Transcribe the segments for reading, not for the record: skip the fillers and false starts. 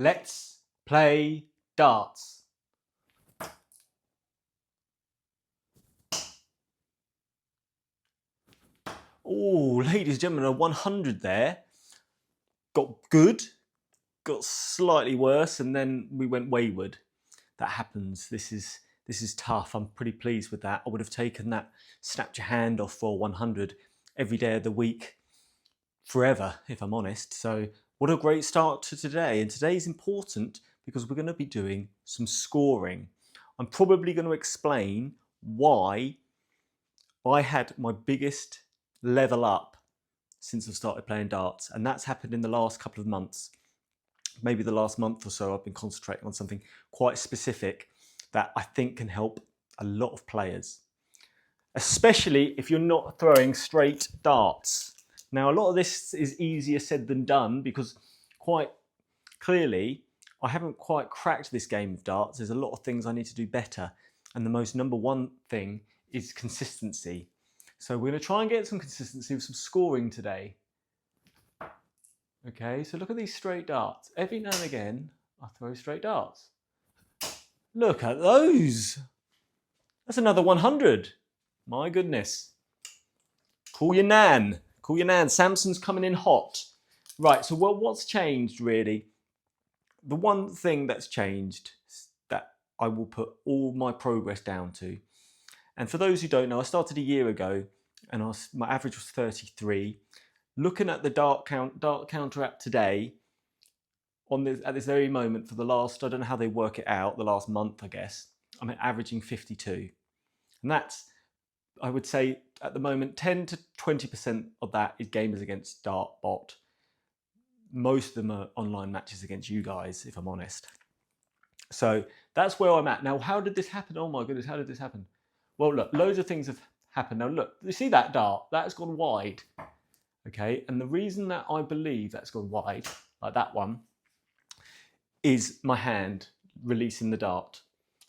Let's play darts. Oh, ladies and gentlemen, a 100 there. Got good, got slightly worse, and then we went wayward. That happens. This is tough. I'm pretty pleased with that. I would have taken that, snapped your hand off for 100 every day of the week, forever, if I'm honest. So what a great start to today. And today is important because we're going to be doing some scoring. I'm probably going to explain why I had my biggest level up since I've started playing darts, and that's happened in the last couple of months. Maybe the last month or so I've been concentrating on something quite specific that I think can help a lot of players, especially if you're not throwing straight darts. Now, a lot of this is easier said than done because quite clearly I haven't quite cracked this game of darts. There's a lot of things I need to do better, and the most number one thing is consistency. So we're going to try and get some consistency with some scoring today. Okay, so look at these straight darts. Every now and again, I throw straight darts. Look at those. That's another 100. My goodness. Call your nan. Call your nan. Samson's coming in hot. Right, so what's changed really? The one thing that's changed that I will put all my progress down to. And for those who don't know, I started a year ago and my average was 33. Looking at the DartCounter app today, at this very moment for the last, I don't know how they work it out, the last month I guess, I'm averaging 52. And that's, I would say at the moment, 10 to 20% of that is gamers against Dartbot. Most of them are online matches against you guys, if I'm honest. So that's where I'm at. Now, how did this happen? Oh my goodness, how did this happen? Well, look, loads of things have happened. Now, look, you see that dart? That's gone wide. Okay, and the reason that I believe that's gone wide, like that one, is my hand releasing the dart.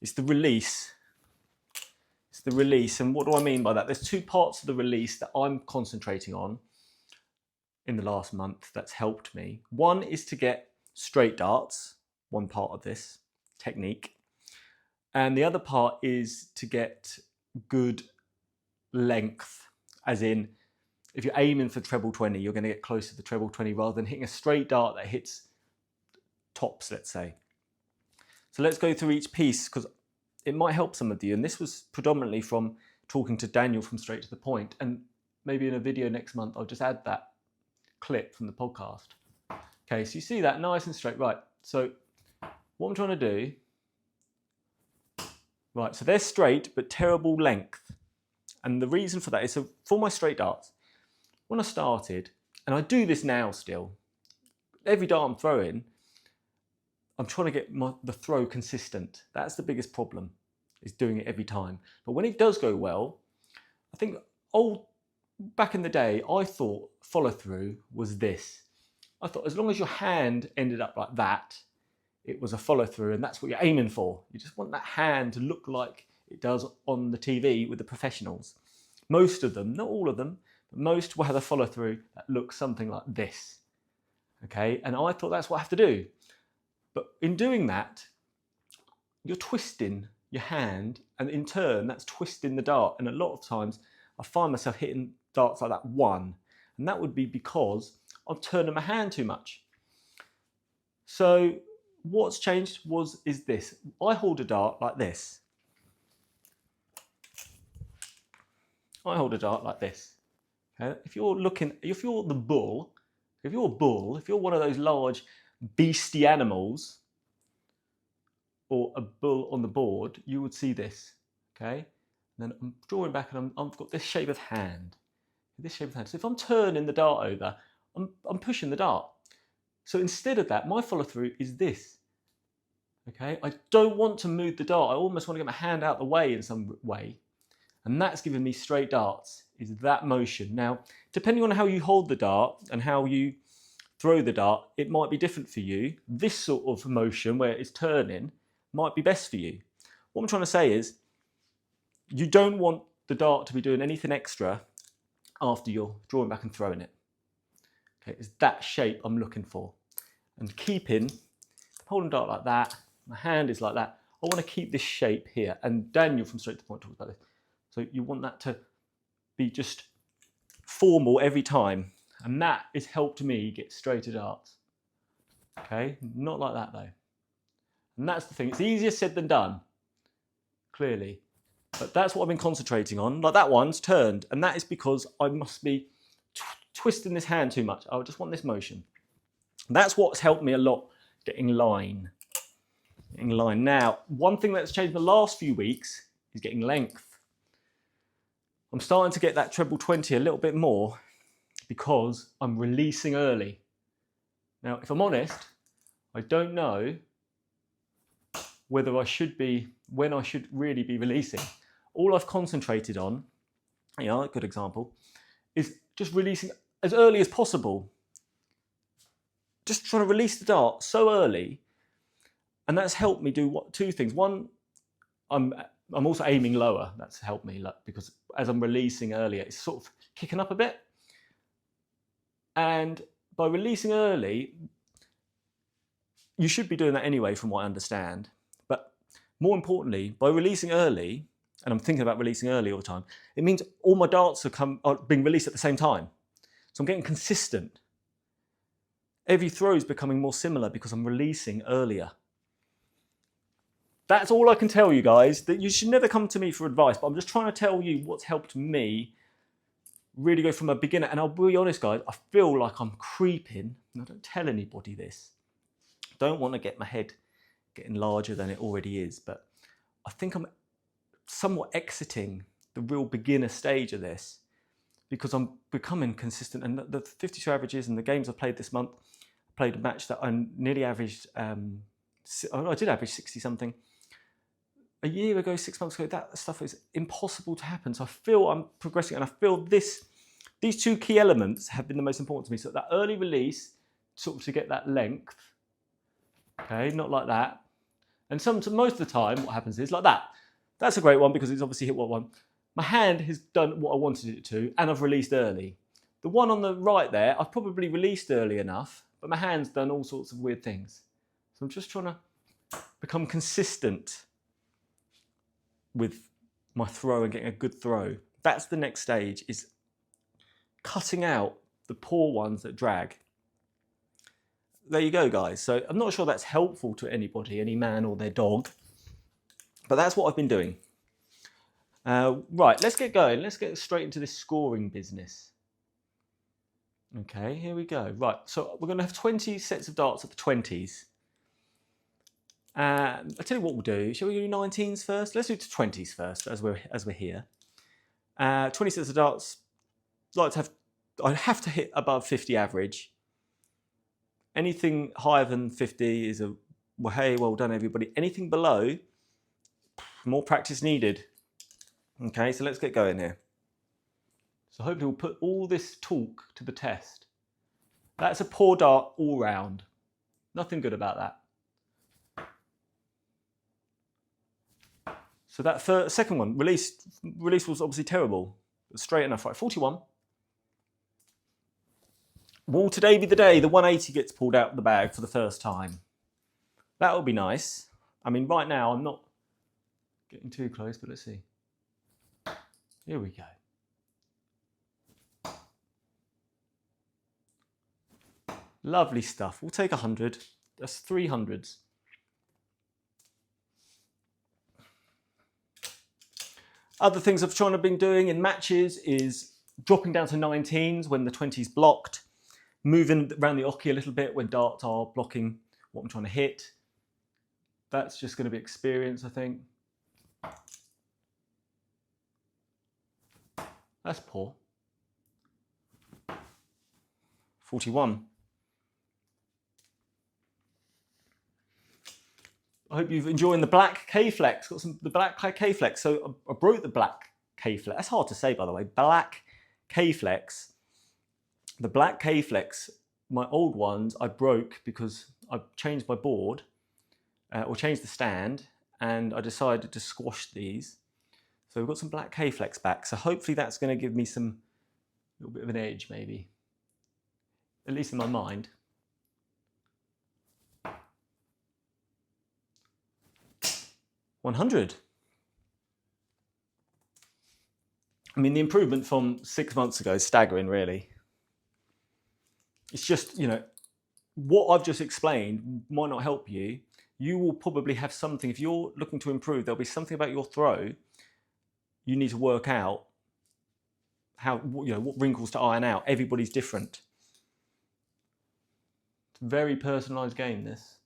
It's the release. It's the release. And what do I mean by that? There's two parts of the release that I'm concentrating on in the last month that's helped me. One is to get straight darts, one part of this technique. And the other part is to get good length, as in, if you're aiming for treble 20, you're going to get close to the treble 20 rather than hitting a straight dart that hits tops, let's say. So let's go through each piece because it might help some of you. And this was predominantly from talking to Daniel from Straight to the Point. And maybe in a video next month, I'll just add that clip from the podcast. Okay, so you see that nice and straight. Right, so what I'm trying to do, right, so they're straight but terrible length. And the reason for that is, so for my straight darts, when I started, and I do this now still, every dart I'm throwing, I'm trying to get the throw consistent. That's the biggest problem, is doing it every time. But when it does go well, I think back in the day, I thought follow through was this. I thought as long as your hand ended up like that, it was a follow through, and that's what you're aiming for. You just want that hand to look like it does on the TV with the professionals. Most of them, not all of them, but most will have a follow through that looks something like this. Okay, and I thought that's what I have to do. But in doing that, you're twisting your hand, and in turn, that's twisting the dart. And a lot of times, I find myself hitting darts like that one. And that would be because I'm turning my hand too much. So what's changed is this. I hold a dart like this. I hold a dart like this. Okay? If you're the bull, if you're one of those large beastie animals, or a bull on the board, you would see this. Okay? And then I'm drawing back and I've got this shape of hand. This shape of hand. So if I'm turning the dart over, I'm pushing the dart. So instead of that, my follow through is this. Okay? I don't want to move the dart. I almost want to get my hand out the way in some way. And that's giving me straight darts, is that motion. Now, depending on how you hold the dart and how you throw the dart, it might be different for you. This sort of motion where it's turning might be best for you. What I'm trying to say is, you don't want the dart to be doing anything extra after you're drawing back and throwing it. Okay, it's that shape I'm looking for. And keeping I'm holding dart like that, my hand is like that, I want to keep this shape here. And Daniel from Straight to the Point talks about this. So you want that to be just formal every time. And that has helped me get straighter darts. Okay, not like that though. And that's the thing, it's easier said than done, clearly. But that's what I've been concentrating on. Like that one's turned, and that is because I must be twisting this hand too much. I just want this motion. And that's what's helped me a lot, getting line. Getting line. Now, one thing that's changed the last few weeks is getting length. I'm starting to get that treble 20 a little bit more because I'm releasing early. Now, if I'm honest, I don't know whether I should be, when I should really be releasing. All I've concentrated on, you know, a good example, is just releasing as early as possible. Just trying to release the dart so early, and that's helped me do two things. One, I'm also aiming lower. That's helped me because as I'm releasing earlier, it's sort of kicking up a bit. And by releasing early, you should be doing that anyway, from what I understand. But more importantly, by releasing early, and I'm thinking about releasing early all the time, it means all my darts are being released at the same time. So I'm getting consistent. Every throw is becoming more similar because I'm releasing earlier. That's all I can tell you guys. That you should never come to me for advice, but I'm just trying to tell you what's helped me really go from a beginner. And I'll be honest, guys, I feel like I'm creeping, and I don't tell anybody this. I don't want to get my head getting larger than it already is, but I think I'm somewhat exiting the real beginner stage of this because I'm becoming consistent. And the 52 averages and the games I played this month, I played a match that I nearly averaged, I did average 60 something. A year ago, 6 months ago, that stuff is impossible to happen. So I feel I'm progressing, and I feel these two key elements have been the most important to me. So that early release, sort of to get that length, okay, not like that. And most of the time, what happens is like that. That's a great one because it's obviously hit what one. My hand has done what I wanted it to, and I've released early. The one on the right there, I've probably released early enough, but my hand's done all sorts of weird things. So I'm just trying to become consistent with my throw and getting a good throw. That's the next stage, is cutting out the poor ones that drag. There you go, guys. So I'm not sure that's helpful to anybody, any man or their dog, but that's what I've been doing. Right, let's get going. Let's get straight into this scoring business. Okay, here we go. Right, so we're going to have 20 sets of darts at the 20s. I'll tell you what we'll do. Shall we do 19s first? Let's do 20s first, as we're here. 20 sets of darts. I have to hit above 50 average. Anything higher than 50 is hey, well done everybody. Anything below, more practice needed. Okay, so let's get going here. So hopefully we'll put all this talk to the test. That's a poor dart all round. Nothing good about that. So that second one, release was obviously terrible. It was straight enough, right? 41. Will today be the day the 180 gets pulled out of the bag for the first time? That would be nice. I mean, right now I'm not getting too close, but let's see. Here we go. Lovely stuff. We'll take 100. That's 300s. Other things I've been doing in matches is dropping down to 19s when the 20's blocked, moving around the Oche a little bit when darts are blocking what I'm trying to hit. That's just going to be experience, I think. That's poor. 41. I hope you've enjoyed the black K-Flex. Got the black K-Flex. So I broke the black K-Flex. That's hard to say, by the way. Black K-Flex. The black K-Flex, my old ones, I broke because I changed my board, or changed the stand, and I decided to squash these. So we've got some black K-Flex back. So hopefully that's going to give me a little bit of an edge, maybe. At least in my mind. 100. I mean, the improvement from 6 months ago is staggering, really. It's just, you know, what I've just explained might not help you. You will probably have something, if you're looking to improve, there'll be something about your throw you need to work out how, you know, what wrinkles to iron out. Everybody's different. It's a very personalised game, this.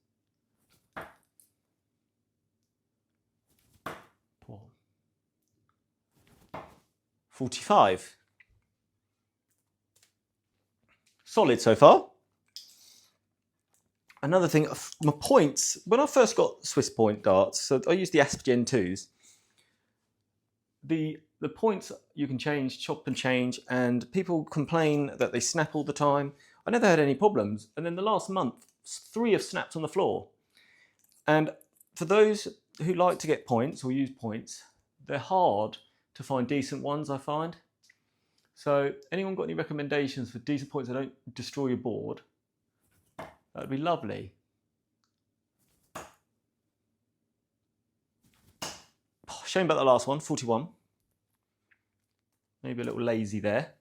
Poor. 45. Solid so far. Another thing, my points, when I first got Swiss point darts, so I used the ASP Gen 2s, the points you can change, chop and change, and people complain that they snap all the time. I never had any problems, and then the last month, 3 have snapped on the floor. And for those who like to get points or use points, they're hard to find decent ones, I find. So anyone got any recommendations for decent points that don't destroy your board? That would be lovely. Oh, shame about the last one, 41. Maybe a little lazy there.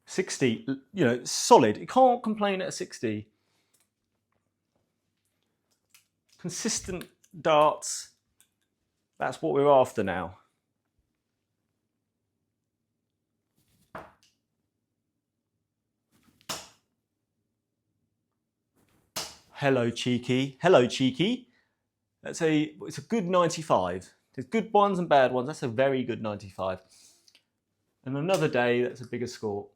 $60, you know, solid. You can't complain at a 60. Consistent darts. That's what we're after now. Hello, cheeky. Hello, cheeky. It's a good 95. There's good ones and bad ones. That's a very good 95. And another day, that's a bigger score.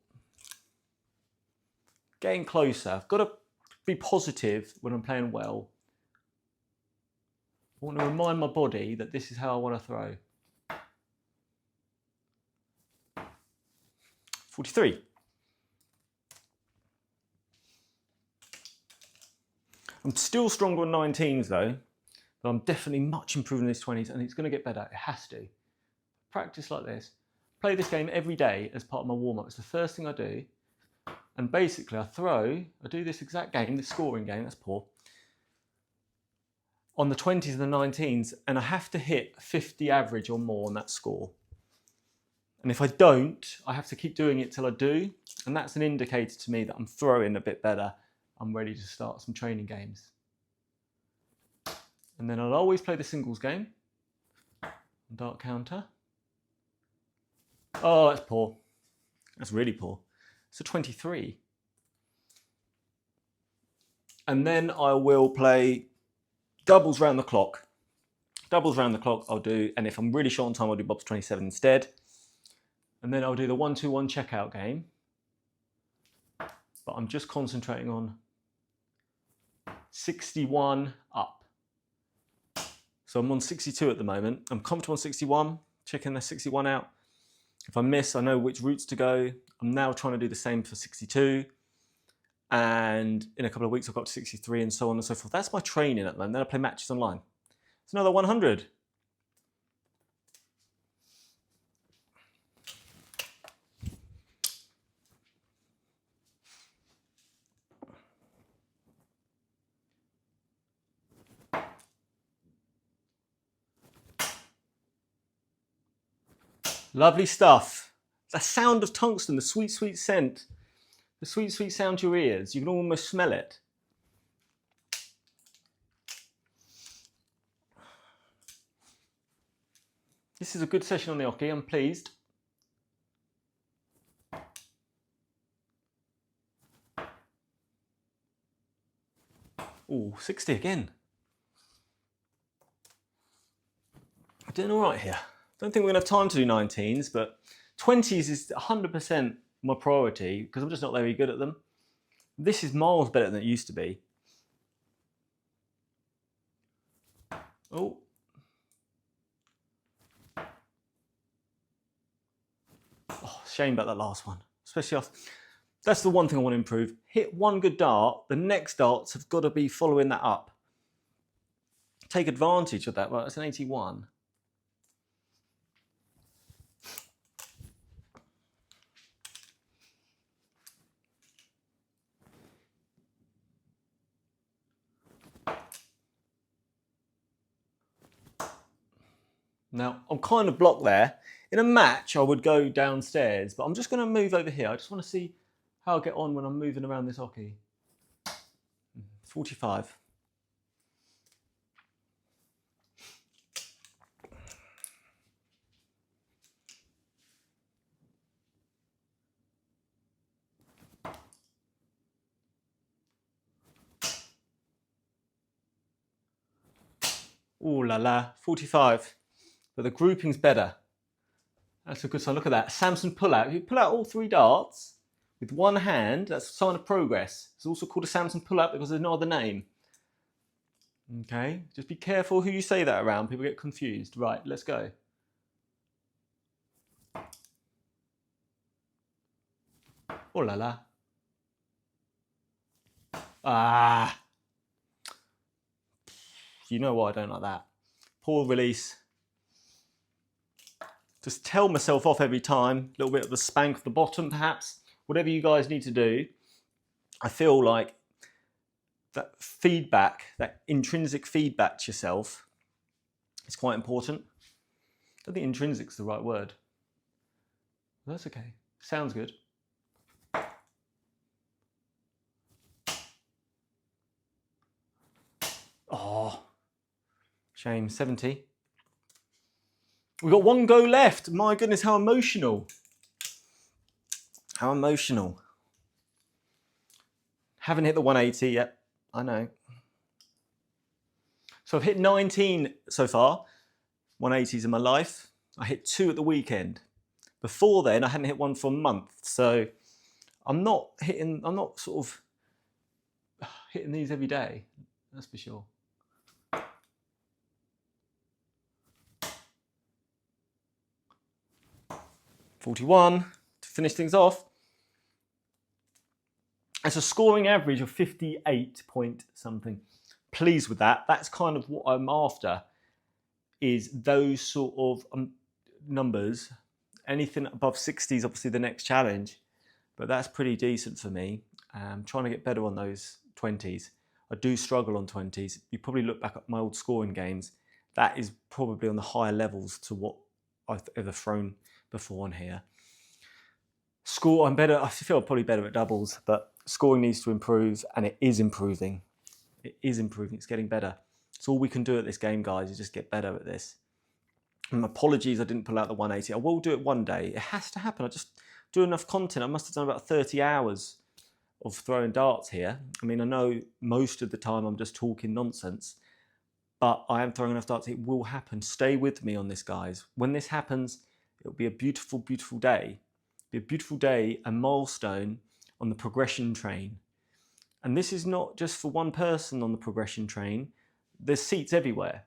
Getting closer. I've got to be positive when I'm playing well. I want to remind my body that this is how I want to throw. 43. I'm still stronger on 19s though, but I'm definitely much improved in these 20s, and it's going to get better. It has to. Practice like this. Play this game every day as part of my warm-up. It's the first thing I do. And basically I do this exact game, this scoring game, that's poor, on the 20s and the 19s, and I have to hit 50 average or more on that score. And if I don't, I have to keep doing it till I do, and that's an indicator to me that I'm throwing a bit better. I'm ready to start some training games. And then I'll always play the singles game on DartCounter. Oh, that's poor. That's really poor. It's a 23. And then I will play doubles round the clock. Doubles round the clock I'll do, and if I'm really short on time, I'll do Bob's 27 instead. And then I'll do the 1-2-1 checkout game. But I'm just concentrating on 61 up. So I'm on 62 at the moment. I'm comfortable on 61, checking the 61 out. If I miss, I know which routes to go. I'm now trying to do the same for 62. And in a couple of weeks, I've got to 63 and so on and so forth. That's my training at the moment. Then I play matches online. It's another 100. Lovely stuff. The sound of tungsten, the sweet, sweet scent, the sweet, sweet sound to your ears. You can almost smell it. This is a good session on the Oche, I'm pleased. Oh, 60 again. I'm doing all right here. Don't think we're gonna have time to do 19s, but 20s is 100% my priority because I'm just not very good at them. This is miles better than it used to be. Oh. Oh, shame about that last one. Especially off. That's the one thing I want to improve. Hit one good dart, the next darts have got to be following that up. take advantage of that. Well, it's an 81. Now, I'm kind of blocked there. In a match, I would go downstairs, but I'm just going to move over here. I just want to see how I get on when I'm moving around this hockey. 45. Ooh la la, 45. But the grouping's better. That's a good sign. Look at that. Samson pull-out. If you pull out all 3 darts with one hand, that's a sign of progress. It's also called a Samson pull-out because there's no other name. Okay, just be careful who you say that around. People get confused. Right, let's go. Oh la la. Ah. You know why I don't like that. Poor release. Just tell myself off every time. A little bit of the spank of the bottom, perhaps. Whatever you guys need to do. I feel like that feedback, that intrinsic feedback to yourself is quite important. I don't think intrinsic's the right word. That's okay. Sounds good. Oh, shame. 70. We've got 1 go left. My goodness, how emotional. How emotional. Haven't hit the 180 yet. I know. So I've hit 19 so far. 180s in my life. I hit 2 at the weekend. Before then, I hadn't hit 1 for a month. So I'm not sort of hitting these every day. That's for sure. .41 to finish things off. It's a scoring average of 58 point something. Pleased with that. That's kind of what I'm after, is those sort of numbers. Anything above 60 is obviously the next challenge, but that's pretty decent for me. I'm trying to get better on those 20s. I do struggle on 20s. You probably look back at my old scoring games. That is probably on the higher levels to what I've ever thrown before on here. Score, I'm better. I feel I'm probably better at doubles, but scoring needs to improve, and it is improving. It is improving. It's getting better. It's all we can do at this game, guys, is just get better at this. And apologies, I didn't pull out the 180. I will do it one day. It has to happen. I just do enough content. I must have done about 30 hours of throwing darts here. I mean, I know most of the time I'm just talking nonsense, but I am throwing enough darts. It will happen. Stay with me on this, guys. When this happens, it'll be a beautiful, beautiful day. It'll be a beautiful day, a milestone on the progression train. And this is not just for one person on the progression train. There's seats everywhere.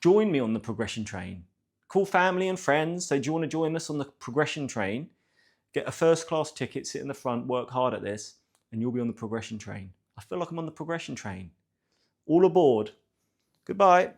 Join me on the progression train. Call family and friends. Say, do you want to join us on the progression train? Get a first class ticket, sit in the front, work hard at this, and you'll be on the progression train. I feel like I'm on the progression train. All aboard. Goodbye.